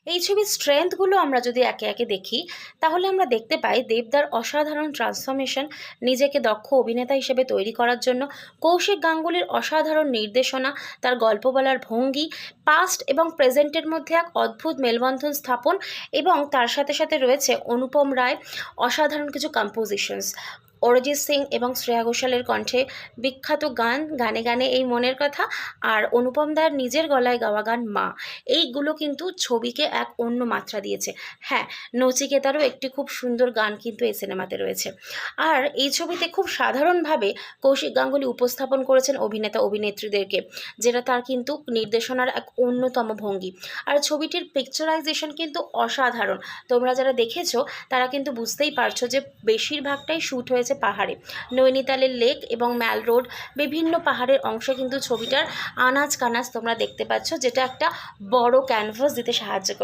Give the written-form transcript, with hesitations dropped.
এই ছবির স্ট্রেংথগুলো আমরা যদি একে একে দেখি, তাহলে আমরা দেখতে পাই দেবদার অসাধারণ ট্রান্সফরমেশন, নিজেকে দক্ষ অভিনেতা হিসেবে তৈরি করার জন্য কৌশিক গাঙ্গুলির অসাধারণ নির্দেশনা, তার গল্প বলার ভঙ্গি, পাস্ট এবং প্রেজেন্টের মধ্যে এক অদ্ভুত মেলবন্ধন স্থাপন, এবং তার সাথে সাথে রয়েছে অনুপম রায় অসাধারণ কিছু কম্পোজিশনস, অরিজিৎ সিং এবং শ্রেয়া ঘোষালের কণ্ঠে বিখ্যাত গান গানে গানে এই মনের কথা, আর অনুপম দার নিজের গলায় গাওয়া গান মা, এইগুলো কিন্তু ছবিকে এক অন্য মাত্রা দিয়েছে। হ্যাঁ, নচিকেতারও একটি খুব সুন্দর গান কিন্তু এই সিনেমাতে রয়েছে। আর এই ছবিতে খুব সাধারণভাবে কৌশিক গাঙ্গুলি উপস্থাপন করেছেন অভিনেতা অভিনেত্রীদেরকে, যেটা তার কিন্তু নির্দেশনার এক অন্যতম ভঙ্গি। আর ছবিটির পিকচারাইজেশন কিন্তু অসাধারণ। তোমরা যারা দেখেছো তারা কিন্তু বুঝতেই পারছো যে বেশিরভাগটাই শ্যুট হয়েছে পাহাড়ে, নৈনিতালের লেক এবং ম্যাল রোড, বিভিন্ন পাহাড়ের অংশে কিন্তু ছবিটার আনাজ কানাজ তোমরা দেখতে পাচ্ছ, যেটা একটা বড় ক্যানভাস দিতে সাহায্য করে।